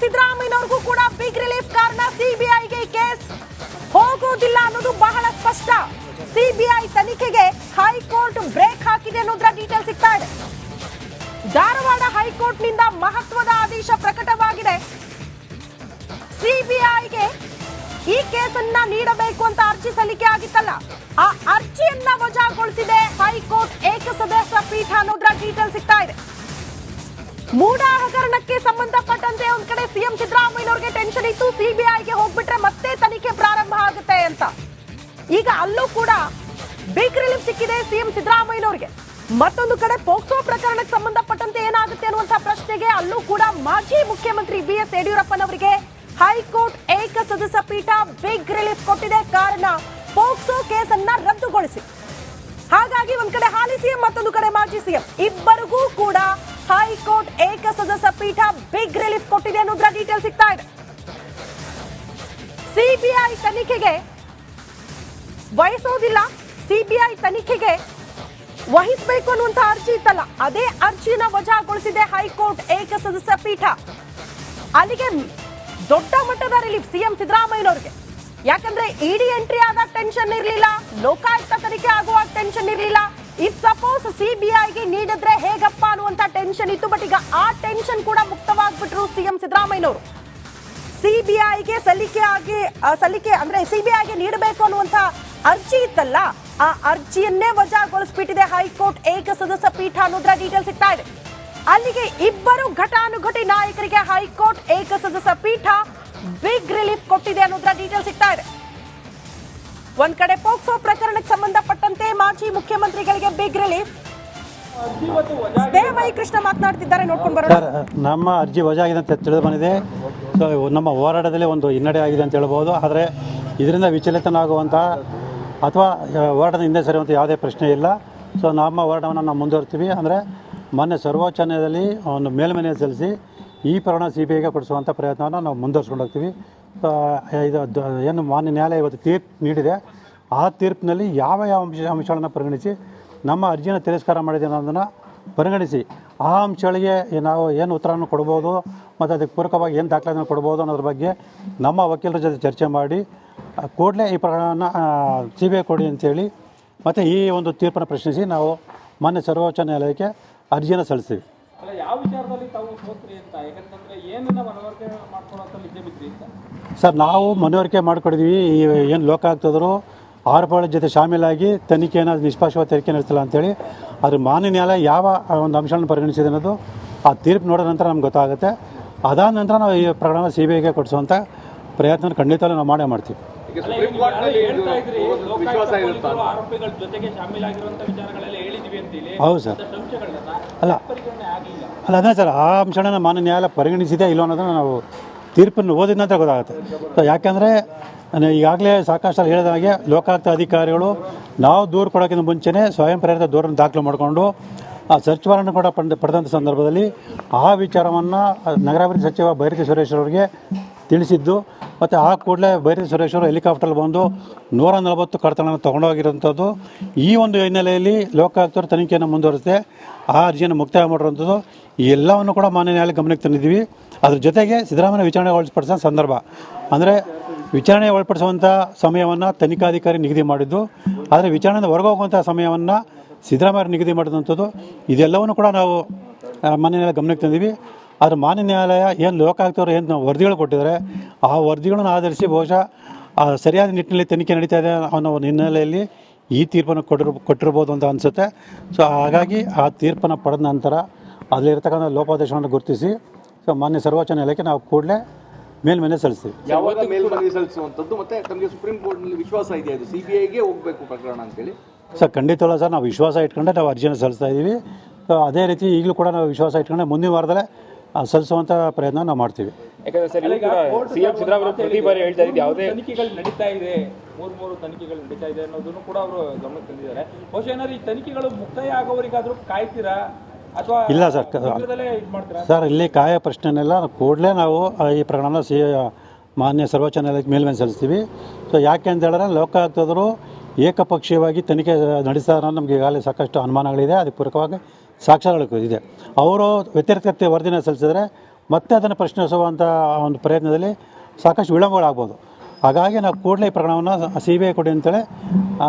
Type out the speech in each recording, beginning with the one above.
ಸಿದ್ದರಾಮಯ್ಯನವರಿಗೂ ಕೂಡ big relief. ಕಾರಣ ಸಿಬಿಐಗೆ ಕೇಸ್ ಹೋಗುವುದಿಲ್ಲ ಅನ್ನೋದು ಬಹಳ ಸ್ಪಷ್ಟ. ಸಿಬಿಐ ತನಿಖೆಗೆ ಹೈಕೋರ್ಟ್ ಬ್ರೇಕ್ ಹಾಕಿದೆ ಅನ್ನೋದ್ರ ಡೀಟೇಲ್ ಸಿಗ್ತಾ ಇದೆ. ಧಾರವಾಡ ಹೈಕೋರ್ಟ್ ನಿಂದ ಮಹತ್ವದ ಆದೇಶ ಪ್ರಕಟವಾಗಿದೆ. ಸಿಬಿಐಗೆ ಈ ಕೇಸನ್ನ ನೀಡಬೇಕು ಅಂತ ಅರ್ಜಿ ಸಲ್ಲಿಕೆ ಆಗಿತ್ತಲ್ಲ, ಆ ಅರ್ಜಿಯನ್ನ ವಜಾಗೊಳಿಸಿದೆ ಹೈಕೋರ್ಟ್ ಏಕಸದಸ್ಯ ಪೀಠ ಅನ್ನೋದ್ರ ಡೀಟೇಲ್ ಸಿಗ್ತಾ ಇದೆ. ಮೂಡ ಹಗರಣಕ್ಕೆ ಸಂಬಂಧಪಟ್ಟಂತೆ ಒಂದ್ ಕಡೆ ಸಿಎಂ ಸಿದ್ದರಾಮಯ್ಯನವರಿಗೆ ಟೆನ್ಷನ್ ಇತ್ತು, ಸಿಬಿಐಗೆ ಹೋಗ್ಬಿಟ್ರೆ ಮತ್ತೆ ತನಿಖೆ ಪ್ರಾರಂಭ ಆಗುತ್ತೆ ಅಂತ. ಈಗ ಅಲ್ಲೂ ಕೂಡ ಬಿಗ್ ರಿಲೀಫ್ ಸಿಕ್ಕಿದೆ ಸಿಎಂ ಸಿದ್ದರಾಮಯ್ಯನವರಿಗೆ. ಮತ್ತೊಂದು ಕಡೆ ಪೋಕ್ಸೋ ಪ್ರಕರಣಕ್ಕೆ ಸಂಬಂಧಪಟ್ಟಂತೆ ಏನಾಗುತ್ತೆ ಅನ್ನುವಂತಹ ಪ್ರಶ್ನೆಗೆ ಅಲ್ಲೂ ಕೂಡ ಮಾಜಿ ಮುಖ್ಯಮಂತ್ರಿ ಬಿಎಸ್ ಯಡಿಯೂರಪ್ಪನವರಿಗೆ ಹೈಕೋರ್ಟ್ ಏಕಸದಸ್ಯ ಪೀಠ ಬಿಗ್ ರಿಲೀಫ್ ಕೊಟ್ಟಿದೆ. ಕಾರಣ ಪೋಕ್ಸೋ ಕೇಸನ್ನ ರದ್ದುಗೊಳಿಸಿ. ಹಾಗಾಗಿ ಒಂದ್ ಕಡೆ ಹಾಲಿ ಸಿಎಂ, ಮತ್ತೊಂದು ಕಡೆ ಮಾಜಿ ಸಿಎಂ ಇಬ್ಬರಿಗೂ ಕೂಡ ಹೈಕೋರ್ಟ್ ಏಕಸದಸ್ಯ ಪೀಠ ಬಿಗ್ ರಿಲೀಫ್ ಕೊಟ್ಟಿದೆ ಅನ್ನೋದ್ರ ಡೀಟೇಲ್ ಸಿಗ್ತಾ ಇದೆ. ಸಿಬಿಐ ತನಿಖೆಗೆ ವಹಿಸೋದಿಲ್ಲ, ಸಿಬಿಐ ತನಿಖೆಗೆ ವಹಿಸಬೇಕು ಅನ್ನುವಂತ ಅರ್ಜಿ ಇತ್ತಲ್ಲ, ಅದೇ ಅರ್ಜಿನ ವಜಾಗೊಳಿಸಿದೆ ಹೈಕೋರ್ಟ್ ಏಕಸದಸ್ಯ ಪೀಠ. ಅಲ್ಲಿಗೆ ದೊಡ್ಡ ಮಟ್ಟದ ರಿಲೀಫ್ ಸಿಎಂ ಸಿದ್ದರಾಮಯ್ಯನವರಿಗೆ. ಯಾಕಂದ್ರೆ ಇಡಿ ಎಂಟ್ರಿ ಆದಾಗ ಟೆನ್ಷನ್ ಇರಲಿಲ್ಲ, ಲೋಕಾಯುಕ್ತ ತನಿಖೆ ಆಗುವಾಗ ಟೆನ್ಷನ್ ಇರಲಿಲ್ಲ. ಇಫ್ ಸಪೋಸ್ ಸಿಬಿಐಗೆ ನೀಡಿದ್ರೆ ಹೇಗಪ್ಪ ಅನ್ನುವಂತ ಟೆನ್ಷನ್ ಇತ್ತು. ಬಟ್ ಈಗ ಆ ಟೆನ್ಷನ್ ಕೂಡ ಮುಕ್ತವಾಗ್ಬಿಟ್ರು ಸಿಎಂ ಸಿದ್ದರಾಮಯ್ಯನವರು. ಸಿಬಿಐಗೆ ಸಲ್ಲಿಕೆ ಅಂದ್ರೆ ಸಿಬಿಐಗೆ ನೀಡಬೇಕು ಅನ್ನುವಂತ ಅರ್ಜಿ ಇತ್ತಲ್ಲ, ಆ ಅರ್ಜಿಯನ್ನೇ ವಜಾಗೊಳಿಸ್ಬಿಟ್ಟಿದೆ ಹೈಕೋರ್ಟ್ ಏಕಸದಸ್ಯ ಪೀಠ ಅನ್ನೋದ್ರ ಡೀಟೇಲ್ ಸಿಗ್ತಾ ಇದೆ. ಅಲ್ಲಿಗೆ ಇಬ್ಬರು ಘಟಾನುಘಟಿ ನಾಯಕರಿಗೆ ಹೈಕೋರ್ಟ್ ಏಕಸದಸ್ಯ ಪೀಠ ಬಿಗ್ ರಿಲೀಫ್ ಕೊಟ್ಟಿದೆ ಅನ್ನೋದ್ರ ಡೀಟೇಲ್ ಸಿಗ್ತಾ ಇದೆ. ಒಂದ್ ಕಡೆ ಪೋಕ್ಸೋ ಪ್ರಕರಣಕ್ಕೆ ಸಂಬಂಧಪಟ್ಟಂತೆ ಮಾಜಿ ಮುಖ್ಯಮಂತ್ರಿಗಳಿಗೆ ಬಿಗ್ ರಿಲೀಫ್. ದೇವೈ ಕೃಷ್ಣ ಮಾತನಾಡ್ತಿದ್ದಾರೆ, ನೋಡ್ಕೊಂಡು ಬರೋಣ. ನಮ್ಮ ಅರ್ಜಿ ವಜಾಗಿದೆ ಅಂತ ತಿಳಿದು ಬಂದಿದೆ. ಸೊ ನಮ್ಮ ಹೋರಾಟದಲ್ಲಿ ಒಂದು ಹಿನ್ನಡೆ ಆಗಿದೆ ಅಂತ ಹೇಳ್ಬೋದು. ಆದರೆ ಇದರಿಂದ ವಿಚಲಿತನಾಗುವಂಥ ಅಥವಾ ಹೋರಾಟದ ಹಿಂದೆ ಸರಿಯುವಂಥ ಯಾವುದೇ ಪ್ರಶ್ನೆ ಇಲ್ಲ. ಸೊ ನಮ್ಮ ಹೋರಾಟವನ್ನು ನಾವು ಮುಂದುವರ್ತೀವಿ. ಅಂದರೆ ಮೊನ್ನೆ ಸರ್ವೋಚ್ಚ ನ್ಯಾಯಾಲಯದಲ್ಲಿ ಒಂದು ಮೇಲ್ಮನವಿ ಸಲ್ಲಿಸಿ ಈ ಪ್ರಕರಣ ಸಿಬಿಐಗೆ ಕೊಡಿಸುವಂಥ ಪ್ರಯತ್ನವನ್ನು ನಾವು ಮುಂದುವರ್ಸ್ಕೊಂಡು ಹೋಗ್ತೀವಿ. ಇದು ಏನು ಮಾನ್ಯ ನ್ಯಾಯಾಲಯ ಇವತ್ತು ತೀರ್ಪು ನೀಡಿದೆ, ಆ ತೀರ್ಪಿನಲ್ಲಿ ಯಾವ ಅಂಶಗಳನ್ನು ಪರಿಗಣಿಸಿ ನಮ್ಮ ಅರ್ಜಿಯನ್ನು ತಿರಸ್ಕಾರ ಮಾಡಿದೆ ಅನ್ನೋದನ್ನು ಪರಿಗಣಿಸಿ ಆ ಅಂಶಗಳಿಗೆ ನಾವು ಏನು ಉತ್ತರವನ್ನು ಕೊಡ್ಬೋದು ಮತ್ತು ಅದಕ್ಕೆ ಪೂರಕವಾಗಿ ಏನು ದಾಖಲೆಯನ್ನು ಕೊಡ್ಬೋದು ಅನ್ನೋದ್ರ ಬಗ್ಗೆ ನಮ್ಮ ವಕೀಲರ ಜೊತೆ ಚರ್ಚೆ ಮಾಡಿ ಕೂಡಲೇ ಈ ಪ್ರಕರಣವನ್ನು ಸಿಬಿಐ ಕೊಡಿ ಅಂತೇಳಿ ಮತ್ತು ಈ ಒಂದು ತೀರ್ಪನ್ನು ಪ್ರಶ್ನಿಸಿ ನಾವು ಮಾನ್ಯ ಸರ್ವೋಚ್ಚ ನ್ಯಾಯಾಲಯಕ್ಕೆ ಅರ್ಜಿಯನ್ನು ಸಲ್ಲಿಸ್ತೀವಿ. ಸರ್, ನಾವು ಮನವರಿಕೆ ಮಾಡಿಕೊಡಿದ್ವಿ. ಏನು ಲೋಕಾಯುಕ್ತರು ಆರೋಪಗಳ ಜೊತೆ ಶಾಮೀಲಾಗಿ ತನಿಖೆಯನ್ನು ನಿಷ್ಪಕ್ಷಪಾತ ತನಿಖೆ ನಡೆಸಿಲ್ಲ ಅಂತೇಳಿ. ಆದರೆ ಮಾನ್ಯ ನ್ಯಾಯಾಲಯ ಯಾವ ಒಂದು ಅಂಶಗಳನ್ನು ಪರಿಗಣಿಸಿದೆ ಅನ್ನೋದು ಆ ತೀರ್ಪು ನೋಡಿದ ನಂತರ ನಮ್ಗೆ ಗೊತ್ತಾಗುತ್ತೆ. ಅದಾದ ನಂತರ ನಾವು ಈ ಪ್ರಕರಣ ಸಿಬಿಐಗೆ ಕೊಡಿಸುವಂಥ ಪ್ರಯತ್ನ ಖಂಡಿತವೂ ನಾವು ಮಾಡೇ ಮಾಡ್ತೀವಿ. ಹೌದು ಸರ್. ಅಲ್ಲ ಅದೇ ಸರ್, ಆ ಅಂಶನ ಮಾನ್ಯ ನ್ಯಾಯಾಲಯ ಪರಿಗಣಿಸಿದೆ ಇಲ್ಲೋ ಅನ್ನೋದನ್ನು ನಾವು ತೀರ್ಪನ್ನು ಓದಿದ ನಂತರ ಗೊತ್ತಾಗುತ್ತೆ. ಸೊ ಯಾಕೆಂದರೆ ಈಗಾಗಲೇ ಸಾಕಷ್ಟು ಹೇಳಿದ ಹಾಗೆ ಲೋಕಾಯುಕ್ತ ಅಧಿಕಾರಿಗಳು ನಾವು ದೂರು ಕೊಡೋಕ್ಕಿಂತ ಮುಂಚೆನೇ ಸ್ವಯಂ ಪ್ರೇರಿತ ದೂರನ್ನು ದಾಖಲು ಮಾಡಿಕೊಂಡು ಆ ಸರ್ಚ್ ವಾರೆಂಟ್ ಕೂಡ ಪಡೆದಂಥ ಸಂದರ್ಭದಲ್ಲಿ ಆ ವಿಚಾರವನ್ನು ನಗರಾಭಿವೃದ್ಧಿ ಸಚಿವ ಬೈರತಿ ಸುರೇಶ್ ಅವರಿಗೆ ತಿಳಿಸಿದ್ದು. ಮತ್ತು ಆ ಕೂಡಲೇ ಬೈರತಿ ಸುರೇಶ್ ಅವರು ಹೆಲಿಕಾಪ್ಟರ್ ಬಂದು 140 ಕಡತಗಳನ್ನು ತೊಗೊಂಡೋಗಿರೋಂಥದ್ದು. ಈ ಒಂದು ಹಿನ್ನೆಲೆಯಲ್ಲಿ ಲೋಕಾಯುಕ್ತರು ತನಿಖೆಯನ್ನು ಮುಂದುವರಿಸಿದೆ, ಆ ಅರ್ಜಿಯನ್ನು ಮುಕ್ತಾಯ ಮಾಡಿರುವಂಥದ್ದು. ಈ ಎಲ್ಲವನ್ನು ಕೂಡ ಮಾನ್ಯ ನ್ಯಾಯಾಲಯ ಗಮನಕ್ಕೆ ತಂದಿದ್ದೀವಿ. ಅದ್ರ ಜೊತೆಗೆ ಸಿದ್ದರಾಮಯ್ಯ ವಿಚಾರಣೆ ಒಳಪಡಿಸೋ ಸಂದರ್ಭ ಅಂದರೆ ವಿಚಾರಣೆ ಒಳಪಡಿಸುವಂಥ ಸಮಯವನ್ನು ತನಿಖಾಧಿಕಾರಿ ನಿಗದಿ ಮಾಡಿದ್ದು, ಆದರೆ ವಿಚಾರಣೆಯಿಂದ ಹೊರಗೋಗುವಂಥ ಸಮಯವನ್ನು ಸಿದ್ದರಾಮಯ್ಯ ನಿಗದಿ ಮಾಡಿದಂಥದ್ದು. ಇದೆಲ್ಲವನ್ನು ಕೂಡ ನಾವು ಮಾನ್ಯ ನ್ಯಾಯಾಲಯ ಗಮನಕ್ಕೆ ತಂದೀವಿ. ಆದರೆ ಮಾನ್ಯ ನ್ಯಾಯಾಲಯ ಏನು ಲೋಕಾಯುಕ್ತವರು ಏನು ವರದಿಗಳು ಕೊಟ್ಟಿದ್ದಾರೆ ಆ ವರದಿಗಳನ್ನು ಆಧರಿಸಿ ಬಹುಶಃ ಸರಿಯಾದ ನಿಟ್ಟಿನಲ್ಲಿ ತನಿಖೆ ನಡೀತಾ ಇದೆ ಅನ್ನೋ ಒಂದು ಹಿನ್ನೆಲೆಯಲ್ಲಿ ಈ ತೀರ್ಪನ್ನು ಕೊಟ್ಟಿರ್ಬೋದು ಅಂತ ಅನಿಸುತ್ತೆ. ಸೊ ಹಾಗಾಗಿ ಆ ತೀರ್ಪನ್ನು ಪಡೆದ ನಂತರ ಅದರಲ್ಲಿರ್ತಕ್ಕಂಥ ಲೋಪಾದೇಶವನ್ನು ಗುರುತಿಸಿ ಸೊ ಮಾನ್ಯ ಸರ್ವೋಚ್ಚ ನ್ಯಾಯಾಲಯಕ್ಕೆ ನಾವು ಕೂಡಲೇ ಮೇಲ್ಮನವಿ ಸಲ್ಲಿಸ್ತೀವಿ. ಯಾವಾಗ ಮೇಲ್ಮನವಿ ಸಲ್ಲಿಸುವಂಥದ್ದು ಮತ್ತೆ ತಮಗೆ ಸುಪ್ರೀಂ ಕೋರ್ಟ್ನಲ್ಲಿ ವಿಶ್ವಾಸ ಇದೆಯಾ ಇದು ಸಿಬಿಐಗೆ ಹೋಗಬೇಕು ಪ್ರಕರಣ ಅಂತೇಳಿ? ಸರ್, ಖಂಡಿತವಲ್ಲ ಸರ್. ನಾವು ವಿಶ್ವಾಸ ಇಟ್ಕೊಂಡೆ ನಾವು ಅರ್ಜಿಯನ್ನು ಸಲ್ಲಿಸ್ತಾ ಇದ್ದೀವಿ. ಸೊ ಅದೇ ರೀತಿ ಈಗಲೂ ಕೂಡ ನಾವು ವಿಶ್ವಾಸ ಇಟ್ಕೊಂಡೆ ಮುಂದಿನ ವಾರದಲ್ಲೇ ಸಲ್ಲಿಸುವಂಥ ಪ್ರಯತ್ನ ನಾವು ಮಾಡ್ತೀವಿ. ಯಾಕಂದರೆ ಸರ್ ಈಗ ಸಿಎಂ ಸಿದ್ದರಾಮಯ್ಯ ಪ್ರತಿ ಬಾರಿ ಹೇಳ್ತಾ ಇದ್ದು ಯಾವುದೇ ತನಿಖೆಗಳು ನಡೀತಾ ಇದೆ, ಮೂರು ತನಿಖೆಗಳು ನಡೀತಾ ಇದೆ ಅನ್ನೋದನ್ನು ಕೂಡ ಅವರು ಗಮನಕ್ಕೆ ತಂದಿದ್ದಾರೆ. ಬಹುಶಃ ಏನಾದ್ರು ಈ ತನಿಖೆಗಳು ಮುಕ್ತಾಯ ಆಗೋವರೆಗಾದರೂ ಕಾಯ್ತೀರಾ ಅಥವಾ ಇಲ್ಲ ಸರ್? ಸರ್, ಇಲ್ಲಿ ಕಾಯ ಪ್ರಶ್ನೆನೆಲ್ಲ ಕೂಡಲೇ ನಾವು ಈ ಪ್ರಕರಣ ಮಾನ್ಯ ಸರ್ವೋಚ್ಚ ನ್ಯಾಯಾಲಯಕ್ಕೆ ಮೇಲ್ಮನವಿ ಸಲ್ಲಿಸ್ತೀವಿ. ಸೊ ಯಾಕೆ ಅಂತ ಹೇಳಿದ್ರೆ ಲೋಕಾಯುಕ್ತರು ಏಕಪಕ್ಷೀಯವಾಗಿ ತನಿಖೆ ನಡೆಸ್ತಾರೆ ಅನ್ನೋ ನಮಗೆ ಈಗಾಗಲೇ ಸಾಕಷ್ಟು ಅನುಮಾನಗಳಿದೆ. ಅದಕ್ಕೆ ಪೂರಕವಾಗಿ ಸಾಕ್ಷ್ಯಗಳು ಇದೆ. ಅವರು ವ್ಯತಿರಿಕ್ತ ವರದಿನ ಸಲ್ಲಿಸಿದರೆ ಮತ್ತೆ ಅದನ್ನು ಪ್ರಶ್ನಿಸುವಂಥ ಒಂದು ಪ್ರಯತ್ನದಲ್ಲಿ ಸಾಕಷ್ಟು ವಿಳಂಬಗಳಾಗ್ಬೋದು. ಹಾಗಾಗಿ ನಾವು ಕೂಡಲೇ ಈ ಪ್ರಕರಣವನ್ನು CBI ಕೊಡಿ ಅಂತೇಳಿ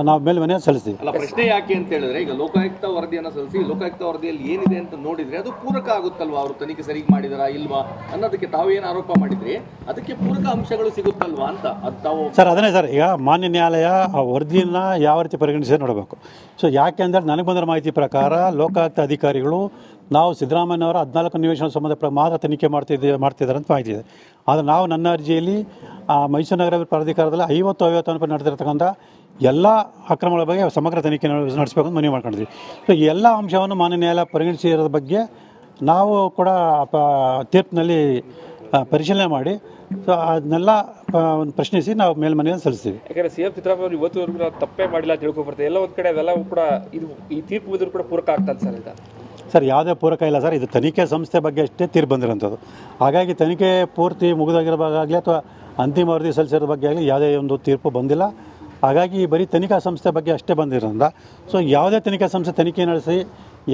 ನಾವು ಮೇಲ್ಮನೆ ಸಲ್ಲಿಸ್ತೀವಿ. ಅಲ್ಲ, ಪ್ರಶ್ನೆ ಯಾಕೆ ಅಂತ ಹೇಳಿದ್ರೆ ಈಗ ಲೋಕಾಯುಕ್ತ ವರದಿಯನ್ನು ಸಲ್ಲಿಸಿ ಲೋಕಾಯುಕ್ತ ವರದಿಯಲ್ಲಿ ಏನಿದೆ ಅಂತ ನೋಡಿದ್ರೆ ಅದು ಪೂರಕ ಆಗುತ್ತಲ್ವಾ, ಅವರು ತನಿಖೆ ಸರಿಯಾಗಿ ಮಾಡಿದಾರಾ ಇಲ್ವಾ ಅನ್ನೋದಕ್ಕೆ ತಾವೇನು ಆರೋಪ ಮಾಡಿದ್ರಿ ಅದಕ್ಕೆ ಪೂರಕ ಅಂಶಗಳು ಸಿಗುತ್ತಲ್ವಾ ಅಂತ ಅದು ತಾವು ಸರ್ ಅದನ್ನೇ ಸರ್. ಈಗ ಮಾನ್ಯ ನ್ಯಾಯಾಲಯ ಆ ವರದಿಯನ್ನು ಯಾವ ರೀತಿ ಪರಿಗಣಿಸಿ ನೋಡಬೇಕು. ಸೊ ಯಾಕೆಂದರೆ ನನಗೆ ಬಂದಿರೋ ಮಾಹಿತಿ ಪ್ರಕಾರ ಲೋಕಾಯುಕ್ತ ಅಧಿಕಾರಿಗಳು ನಾವು ಸಿದ್ದರಾಮಯ್ಯನವರ 14 ನಿವೇಶನ ಸಂಬಂಧ ಮಾತ್ರ ತನಿಖೆ ಮಾಡ್ತಿದ್ದಾರೆ ಅಂತ ಮಾಹಿತಿ ಇದೆ. ಆದರೆ ನಾವು ನನ್ನ ಅರ್ಜಿಯಲ್ಲಿ ಮೈಸೂರು ನಗರ ಪ್ರಾಧಿಕಾರದಲ್ಲಿ 50 ನಡೆದಿರ್ತಕ್ಕಂಥ ಎಲ್ಲ ಅಕ್ರಮಗಳ ಬಗ್ಗೆ ಸಮಗ್ರ ತನಿಖೆ ನಡೆಸಬೇಕು ಅಂತ ಮನವಿ ಮಾಡ್ಕೊಂಡಿದ್ವಿ. ಸೊ ಈ ಎಲ್ಲ ಅಂಶವನ್ನು ಮಾನ್ಯ ನ್ಯಾಯಾಲಯ ಪರಿಗಣಿಸಿರೋದ್ರ ಬಗ್ಗೆ ನಾವು ಕೂಡ ತೀರ್ಪಿನಲ್ಲಿ ಪರಿಶೀಲನೆ ಮಾಡಿ ಸೊ ಅದನ್ನೆಲ್ಲ ಒಂದು ಪ್ರಶ್ನಿಸಿ ನಾವು ಮೇಲ್ಮನೆಯನ್ನು ಸಲ್ಲಿಸ್ತೀವಿ. ಯಾಕಂದರೆ CM ಸಿದ್ದರಾಮಯ್ಯ ಇವತ್ತುವರೆಗೂ ನಾವು ತಪ್ಪೇ ಮಾಡಿಲ್ಲ ಅಂತ ತಿಳ್ಕೊಬರ್ತೇವೆ. ಎಲ್ಲ ಒಂದು ಕಡೆ ಅದೆಲ್ಲವೂ ಕೂಡ ಇದು ಈ ತೀರ್ಪು ಇದ್ರೂ ಕೂಡ ಪೂರಕ ಆಗ್ತದೆ ಸರ್ ಈಗ. ಸರ್ ಯಾವುದೇ ಪೂರಕ ಇಲ್ಲ ಸರ್, ಇದು ತನಿಖೆ ಸಂಸ್ಥೆ ಬಗ್ಗೆ ಅಷ್ಟೇ ತೀರ್ಪು ಬಂದಿರೋಂಥದ್ದು. ಹಾಗಾಗಿ ತನಿಖೆ ಪೂರ್ತಿ ಮುಗಿದಾಗಿರೋವಾಗಲಿ ಅಥವಾ ಅಂತಿಮ ವರದಿ ಸಲ್ಲಿಸಿರೋ ಬಗ್ಗೆ ಆಗಲಿ ಯಾವುದೇ ಒಂದು ತೀರ್ಪು ಬಂದಿಲ್ಲ. ಹಾಗಾಗಿ ಬರೀ ತನಿಖಾ ಸಂಸ್ಥೆ ಬಗ್ಗೆ ಅಷ್ಟೇ ಬಂದಿರೋದ್ರಿಂದ ಸೊ ಯಾವುದೇ ತನಿಖಾ ಸಂಸ್ಥೆ ತನಿಖೆ ನಡೆಸಿ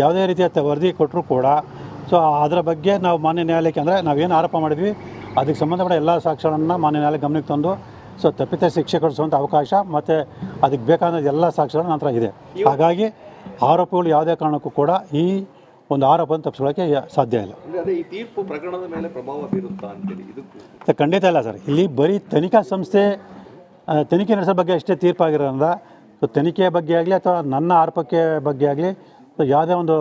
ಯಾವುದೇ ರೀತಿಯ ವರದಿ ಕೊಟ್ಟರೂ ಕೂಡ ಸೊ ಅದರ ಬಗ್ಗೆ ನಾವು ಮಾನ್ಯ ನ್ಯಾಯಾಲಯಕ್ಕೆ ಅಂದರೆ ನಾವೇನು ಆರೋಪ ಮಾಡಿದ್ವಿ ಅದಕ್ಕೆ ಸಂಬಂಧಪಟ್ಟ ಎಲ್ಲ ಸಾಕ್ಷ್ಯಗಳನ್ನು ಮಾನ್ಯ ನ್ಯಾಯಾಲಯ ಗಮನಕ್ಕೆ ತಂದು ಸೊ ತಪ್ಪಿತ ಶಿಕ್ಷೆ ಕೊಡಿಸುವಂಥ ಅವಕಾಶ ಮತ್ತು ಅದಕ್ಕೆ ಬೇಕಾದ ಎಲ್ಲ ಸಾಕ್ಷ್ಯಗಳು ನಂತರ ಇದೆ. ಹಾಗಾಗಿ ಆರೋಪಗಳು ಯಾವುದೇ ಕಾರಣಕ್ಕೂ ಕೂಡ ಈ ಒಂದು ಆರೋಪವನ್ನು ತಪ್ಪಿಸ್ಕೊಳ್ಳೋಕ್ಕೆ ಸಾಧ್ಯ ಇಲ್ಲ. ಅದೇ ಈ ತೀರ್ಪು ಪ್ರಕರಣದ ಮೇಲೆ ಪ್ರಭಾವ ಬೀರುತ್ತಾ ಅಂತೇಳಿ ಇದಕ್ಕೂ ಖಂಡಿತ ಇಲ್ಲ ಸರ್. ಇಲ್ಲಿ ಬರೀ ತನಿಖಾ ಸಂಸ್ಥೆ ತನಿಖೆ ನಡೆಸೋ ಬಗ್ಗೆ ಅಷ್ಟೇ ತೀರ್ಪಾಗಿರೋದ್ರಿಂದ ಸೊ ತನಿಖೆಯ ಬಗ್ಗೆ ಆಗಲಿ ಅಥವಾ ನನ್ನ ಆರೋಪಕ್ಕೆ ಬಗ್ಗೆ ಆಗಲಿ ಸೊ ಯಾವುದೇ ಒಂದು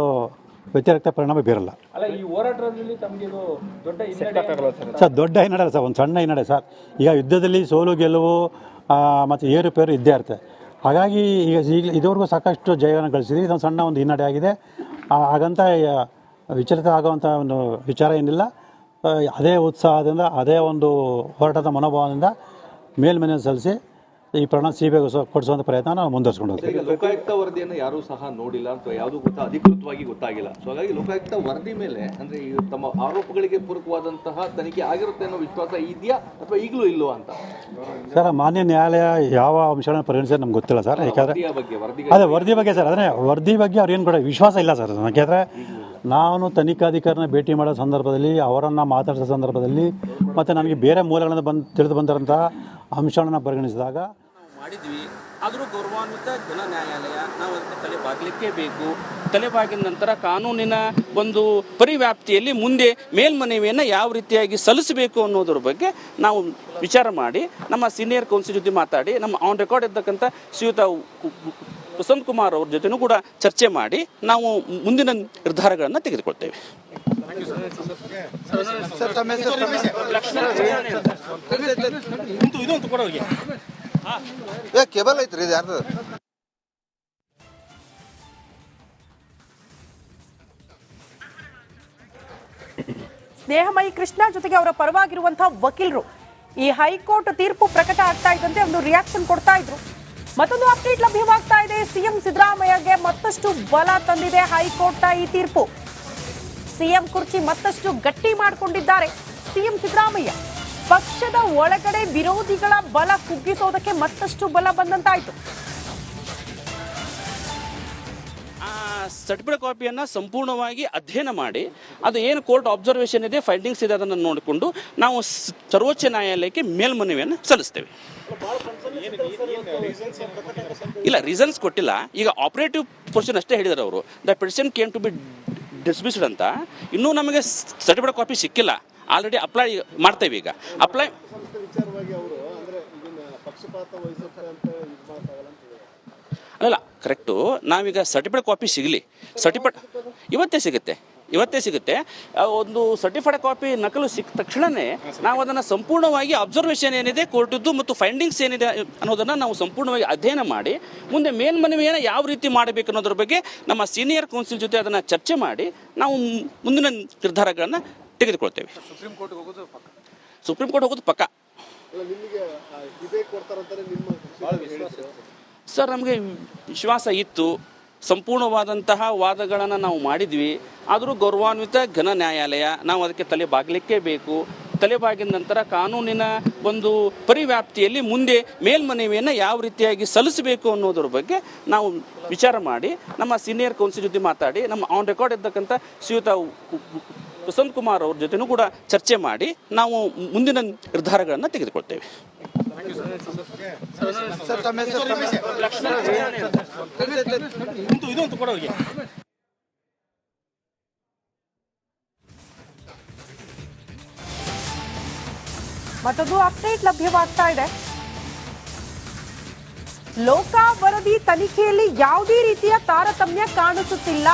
ವ್ಯತಿರಿಕ್ತ ಪರಿಣಾಮ ಬೀರಲ್ಲ. ಅಲ್ಲ, ಈ ಹೋರಾಟದಲ್ಲಿ ತಮಗೆ ದೊಡ್ಡ ಸರ್ ದೊಡ್ಡ ಹಿನ್ನಡೆ ಸರ್, ಒಂದು ಸಣ್ಣ ಹಿನ್ನಡೆ ಸರ್. ಈಗ ಯುದ್ಧದಲ್ಲಿ ಸೋಲು ಗೆಲುವು ಮತ್ತು ಏರುಪೇರು ಇದ್ದೇ ಇರುತ್ತೆ. ಹಾಗಾಗಿ ಈಗ ಇದುವರೆಗೂ ಸಾಕಷ್ಟು ಜಯವನ್ನು ಗಳಿಸಿದ್ವಿ. ಇದೊಂದು ಸಣ್ಣ ಒಂದು ಹಿನ್ನಡೆ ಆಗಿದೆ. ಹಾಗಂತ ವಿಚಲಿತ ಆಗುವಂಥ ಒಂದು ವಿಚಾರ ಏನಿಲ್ಲ. ಅದೇ ಉತ್ಸಾಹದಿಂದ ಅದೇ ಒಂದು ಹೋರಾಟದ ಮನೋಭಾವದಿಂದ ಮೇಲ್ಮನೆಯನ್ನು ಸಲ್ಲಿಸಿ ಈ ಪ್ರಕರಣ CBI ಕೊಡಿಸುವಂಥ ಪ್ರಯತ್ನ ನಾವು ಮುಂದುವರಿಸ್ಕೊಂಡು ಹೋಗ್ತೀವಿ. ಈಗ ಲೋಕಾಯುಕ್ತ ವರದಿಯನ್ನು ಯಾರೂ ಸಹ ನೋಡಿಲ್ಲ ಅಥವಾ ಯಾವುದೂ ಅಧಿಕೃತವಾಗಿ ಗೊತ್ತಾಗಿಲ್ಲ. ಸೊ ಹಾಗಾಗಿ ಲೋಕಾಯುಕ್ತ ವರದಿ ಮೇಲೆ ಅಂದರೆ ಈ ತಮ್ಮ ಆರೋಪಗಳಿಗೆ ಪೂರಕವಾದಂತಹ ತನಿಖೆ ಆಗಿರುತ್ತೆ ಅನ್ನೋ ವಿಶ್ವಾಸ ಇದೆಯಾ ಅಥವಾ ಈಗಲೂ ಇಲ್ಲೋ ಅಂತ ಸರ್ ಮಾನ್ಯ ನ್ಯಾಯಾಲಯ ಯಾವ ಅಂಶಗಳನ್ನು ಪರಿಗಣಿಸಿದ್ರೆ ನಮ್ಗೆ ಗೊತ್ತಿಲ್ಲ ಸರ್. ಯಾಕಂದರೆ ಅದೇ ವರದಿ ಬಗ್ಗೆ ಸರ್, ಅದನ್ನೇ ವರದಿ ಬಗ್ಗೆ ಅವ್ರು ಏನು ಕೂಡ ವಿಶ್ವಾಸ ಇಲ್ಲ ಸರ್. ಯಾಕೆಂದರೆ ನಾನು ತನಿಖಾಧಿಕಾರಿನ ಭೇಟಿ ಮಾಡೋ ಸಂದರ್ಭದಲ್ಲಿ ಅವರನ್ನು ಮಾತಾಡಿಸೋ ಸಂದರ್ಭದಲ್ಲಿ ಮತ್ತು ನನಗೆ ಬೇರೆ ಮೂಲಗಳಿಂದ ತಿಳಿದು ಬಂದಿರೋಂಥ ಅಂಶಗಳನ್ನು ಪರಿಗಣಿಸಿದಾಗ ಮಾಡಿದ್ವಿ. ಆದರೂ ಗೌರವಾನ್ವಿತ ಜನ ನ್ಯಾಯಾಲಯ ನಾವು ಅದಕ್ಕೆ ತಲೆ ಬಾಗಲಿಕ್ಕೇ ಬೇಕು. ತಲೆಬಾಗಿದ ನಂತರ ಕಾನೂನಿನ ಒಂದು ಪರಿವ್ಯಾಪ್ತಿಯಲ್ಲಿ ಮುಂದೆ ಮೇಲ್ಮನವಿಯನ್ನು ಯಾವ ರೀತಿಯಾಗಿ ಸಲ್ಲಿಸಬೇಕು ಅನ್ನೋದ್ರ ಬಗ್ಗೆ ನಾವು ವಿಚಾರ ಮಾಡಿ ನಮ್ಮ ಸೀನಿಯರ್ ಕೌನ್ಸಿಲ್ ಜೊತೆ ಮಾತಾಡಿ ನಮ್ಮ ಆನ್ ರೆಕಾರ್ಡ್ ಇರ್ತಕ್ಕಂಥ ಶ್ರೀಯುತ ವಸಂತ್ ಕುಮಾರ್ ಅವ್ರ ಜೊತೆನೂ ಕೂಡ ಚರ್ಚೆ ಮಾಡಿ ನಾವು ಮುಂದಿನ ನಿರ್ಧಾರಗಳನ್ನು ತೆಗೆದುಕೊಳ್ತೇವೆ. ಕೇಬಲ್ ಐತ್ರಿ ಇದು ಯಾರ್ದು? ಸ್ನೇಹಮಯಿ ಕೃಷ್ಣ ಜೊತೆಗೆ ಅವರ ಪರವಾಗಿರುವಂತಹ ವಕೀಲರು ಈ ಹೈಕೋರ್ಟ್ ತೀರ್ಪು ಪ್ರಕಟ ಆಗ್ತಾ ಇದ್ದಂತೆ ಒಂದು ರಿಯಾಕ್ಷನ್ ಕೊಡ್ತಾ ಇದ್ರು. ಮತ್ತೊಂದು ಅಪ್ಡೇಟ್ ಲಭ್ಯವಾಗ್ತಾ ಇದೆ. CM ಸಿದ್ದರಾಮಯ್ಯಗೆ ಮತ್ತಷ್ಟು ಬಲ ತಂದಿದೆ ಹೈಕೋರ್ಟ್ನ ಈ ತೀರ್ಪು. CM ಕುರ್ಚಿ ಮತ್ತಷ್ಟು ಗಟ್ಟಿ ಮಾಡಿಕೊಂಡಿದ್ದಾರೆ CM ಸಿದ್ದರಾಮಯ್ಯ. ಪಕ್ಷದ ಒಳಗಡೆ ವಿರೋಧಿಗಳ ಬಲ ಕುಗ್ಗಿಸೋದಕ್ಕೆ ಮತ್ತಷ್ಟು ಬಲ ಬಂದಂತಾಯ್ತು. ಸರ್ಟಿಫೈಡ್ ಕಾಪಿಯನ್ನು ಸಂಪೂರ್ಣವಾಗಿ ಅಧ್ಯಯನ ಮಾಡಿ ಅದು ಏನು ಕೋರ್ಟ್ ಅಬ್ಸರ್ವೇಷನ್ ಇದೆ, ಫೈಂಡಿಂಗ್ಸ್ ಇದೆ, ಅದನ್ನು ನೋಡಿಕೊಂಡು ನಾವು ಸರ್ವೋಚ್ಚ ನ್ಯಾಯಾಲಯಕ್ಕೆ ಮೇಲ್ಮನವಿಯನ್ನು ಸಲ್ಲಿಸ್ತೇವೆ. ಇಲ್ಲ, ರೀಸನ್ಸ್ ಕೊಟ್ಟಿಲ್ಲ. ಈಗ ಆಪರೇಟಿವ್ ಪೋರ್ಷನ್ ಅಷ್ಟೇ ಹೇಳಿದ್ದಾರೆ ಅವರು. The petition came to be dismissed ಅಂತ. ಇನ್ನೂ ನಮಗೆ ಸರ್ಟಿಫೈಡ್ ಕಾಪಿ ಸಿಕ್ಕಿಲ್ಲ. ಆಲ್ರೆಡಿ ಅಪ್ಲೈ ಮಾಡ್ತೇವೆ. ಈಗ ಅಪ್ಲೈ ಅಲ್ಲ ಕರೆಕ್ಟು. ನಾವೀಗ ಸರ್ಟಿಫೈಡ್ ಕಾಪಿ ಸಿಗಲಿ, ಸರ್ಟಿಫೈಡ್ ಇವತ್ತೇ ಸಿಗುತ್ತೆ. ಒಂದು ಸರ್ಟಿಫೈಡ್ ಕಾಪಿ ನಕಲು ಸಿಕ್ಕ ತಕ್ಷಣವೇ ನಾವು ಅದನ್ನು ಸಂಪೂರ್ಣವಾಗಿ ಅಬ್ಸರ್ವೇಷನ್ ಏನಿದೆ ಕೋರ್ಟದ್ದು ಮತ್ತು ಫೈಂಡಿಂಗ್ಸ್ ಏನಿದೆ ಅನ್ನೋದನ್ನು ನಾವು ಸಂಪೂರ್ಣವಾಗಿ ಅಧ್ಯಯನ ಮಾಡಿ ಮುಂದೆ ಮೇಲ್ಮನವಿಯನ್ನು ಯಾವ ರೀತಿ ಮಾಡಬೇಕು ಅನ್ನೋದ್ರ ಬಗ್ಗೆ ನಮ್ಮ ಸೀನಿಯರ್ ಕೌನ್ಸಿಲ್ ಜೊತೆ ಅದನ್ನು ಚರ್ಚೆ ಮಾಡಿ ನಾವು ಮುಂದಿನ ನಿರ್ಧಾರಗಳನ್ನು ತೆಗೆದುಕೊಳ್ತೇವೆ. ಸುಪ್ರೀಂ ಕೋರ್ಟ್ ಹೋಗೋದು ಪಕ್ಕ ಸರ್. ನಮಗೆ ವಿಶ್ವಾಸ ಇತ್ತು. ಸಂಪೂರ್ಣವಾದಂತಹ ವಾದಗಳನ್ನು ನಾವು ಮಾಡಿದ್ವಿ. ಆದರೂ ಗೌರವಾನ್ವಿತ ಘನ ನ್ಯಾಯಾಲಯ ನಾವು ಅದಕ್ಕೆ ತಲೆ ಬಾಗಲಿಕ್ಕೇ ಬೇಕು. ತಲೆಬಾಗಿದ ನಂತರ ಕಾನೂನಿನ ಒಂದು ಪರಿವ್ಯಾಪ್ತಿಯಲ್ಲಿ ಮುಂದೆ ಮೇಲ್ಮನವಿಯನ್ನು ಯಾವ ರೀತಿಯಾಗಿ ಸಲ್ಲಿಸಬೇಕು ಅನ್ನೋದ್ರ ಬಗ್ಗೆ ನಾವು ವಿಚಾರ ಮಾಡಿ ನಮ್ಮ ಸೀನಿಯರ್ ಕೌನ್ಸಿಲ್ ಜೊತೆ ಮಾತಾಡಿ ನಮ್ಮ ಆನ್ ರೆಕಾರ್ಡ್ ಇರ್ತಕ್ಕಂಥ ಶ್ರೀಯುತ ವಸಂತ್ ಕುಮಾರ್ ಅವ್ರ ಜೊತೆನೂ ಕೂಡ ಚರ್ಚೆ ಮಾಡಿ ನಾವು ಮುಂದಿನ ನಿರ್ಧಾರಗಳನ್ನು ತೆಗೆದುಕೊಳ್ತೇವೆ. ಮತ್ತೊಂದು ಅಪ್ಡೇಟ್ ಲಭ್ಯವಾಗ್ತಾ ಇದೆ. ಲೋಕ ವರದಿ ತನಿಖೆಯಲ್ಲಿ ಯಾವುದೇ ರೀತಿಯ ತಾರತಮ್ಯ ಕಾಣಿಸುತ್ತಿಲ್ಲ,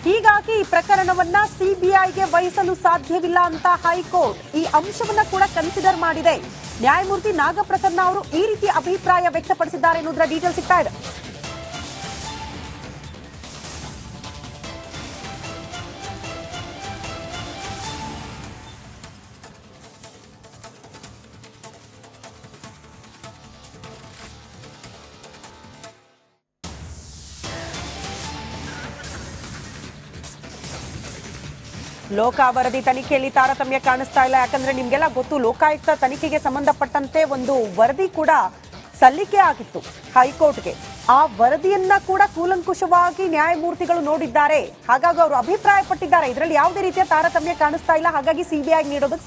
ಹೀಗಾಗಿ ಈ ಪ್ರಕರಣವನ್ನ ಸಿಬಿಐಗೆ ವಹಿಸಲು ಸಾಧ್ಯವಿಲ್ಲ ಅಂತ ಹೈಕೋರ್ಟ್ ಈ ಅಂಶವನ್ನ ಕೂಡ ಕನ್ಸಿಡರ್ ಮಾಡಿದೆ. ನ್ಯಾಯಮೂರ್ತಿ ನಾಗಪ್ರಸನ್ನ ಅವರು ಈ ರೀತಿ ಅಭಿಪ್ರಾಯ ವ್ಯಕ್ತಪಡಿಸಿದ್ದಾರೆ ಎನ್ನುವುದರ ಡೀಟೇಲ್ ಸಿಗ್ತಾ ಇದೆ. ಲೋಕ ವರದಿ ತನಿಖೆಯಲ್ಲಿ ತಾರತಮ್ಯ ಕಾಣಿಸ್ತಾ ಇಲ್ಲ. ಯಾಕಂದ್ರೆ ನಿಮ್ಗೆಲ್ಲ ಗೊತ್ತು, ಲೋಕಾಯುಕ್ತ ತನಿಖೆಗೆ ಸಂಬಂಧಪಟ್ಟಂತೆ ಒಂದು ವರದಿ ಕೂಡ ಸಲ್ಲಿಕೆ ಆಗಿತ್ತು ಹೈಕೋರ್ಟ್ಗೆ. ಆ ವರದಿಯನ್ನ ಕೂಡ ಕೂಲಂಕುಷವಾಗಿ ನ್ಯಾಯಮೂರ್ತಿಗಳು ನೋಡಿದ್ದಾರೆ. ಹಾಗಾಗಿ ಅವರು ಅಭಿಪ್ರಾಯ ಪಟ್ಟಿದ್ದಾರೆ, ಇದರಲ್ಲಿ ಯಾವುದೇ ರೀತಿಯ ತಾರತಮ್ಯ ಕಾಣಿಸ್ತಾ ಇಲ್ಲ, ಹಾಗಾಗಿ ಸಿಬಿಐ ನೀಡೋದಕ್ಕೆ